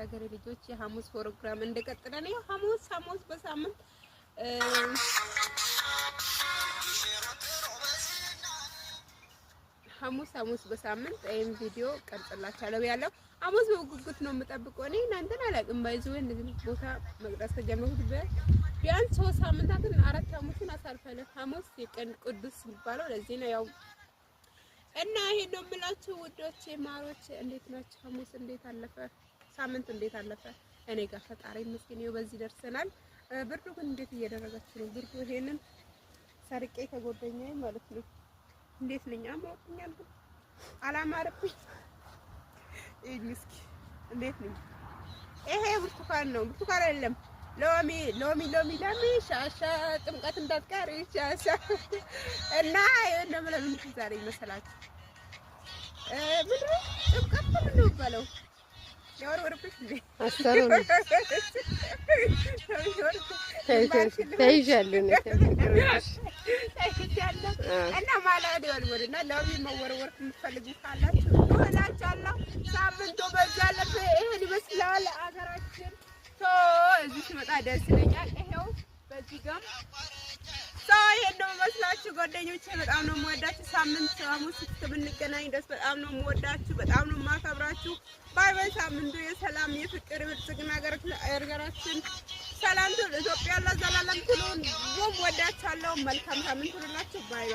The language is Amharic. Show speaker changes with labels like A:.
A: የሀገሬ ልጆች የሐሙስ ፕሮግራም እንደቀጠለ ነው። ሐሙስ በሳምንት ሐሙስ በሳምንት ይሄን ቪዲዮ ቀርጽላችኋለሁ ያለው ሐሙስ በጉጉት ነው የምጠብቀው። እኔ እናንተን አላውቅም። ባይዘው እንደዚህ ቦታ መቅረጽ ከጀመርኩት ቢያንስ 3 ሳምንታትን 4 ሐሙስን አሳልፈናል። ሐሙስ የቀን ቅዱስ የሚባለው ለዚህ ነው ያው እና ይሄን ነው የምላችሁ ውዶቼ ማሮች፣ እንዴት ናችሁ? ሐሙስ እንዴት አለፈ? ሳምንት እንዴት አለፈ? እኔ ጋር ፈጣሪ ይመስገን ይኸው በዚህ ደርሰናል። ብርዱ ግን እንዴት እየደረጋችሁ ነው? ብርዱ ይሄንን ሰርቄ ከጎደኛዬ ማለት ነው። እንዴት ነኝ? አማውኛል ግን አላማረብኝ። እስኪ እንዴት ነኝ? ይሄ ብርቱካን ነው፣ ብርቱካን አይደለም ሎሚ ሻሻ ጥምቀት እንዳትቀር ሻሻ እና ይሄን ለምን ዛሬ መሰላችሁ ብሩ ጥምቀት ምን ነው ባለው ያወርወርኩሽ እንዴ አሰሩ ነው ተይዣለሁ እና ማለት ይወልወልና ሎሚ መወርወር የምትፈልጉ ካላችሁ ወላቻለሁ። ሳምንቱ በዛ አለፈ። ይሄን ይመስላል አገራችን። እዚህ ሲመጣ ደስ ይለኛል። ይሄው በዚህ ጋር ይሄን ነው መስላችሁ ጓደኞቼ፣ በጣም ነው የምወዳችሁ። ሳምንት ሐሙስ እስከምንገናኝ ድረስ በጣም ነው የምወዳችሁ፣ በጣም ነው የማከብራችሁ። ባይ። ሳምንቱ የሰላም የፍቅር ብልጽግና ሀገራችን ሰላም ኢትዮጵያ ለዘላለም ትኑር። ወዳችኋለሁ። መልካም ሳምንት ሁላችሁ። ባይ።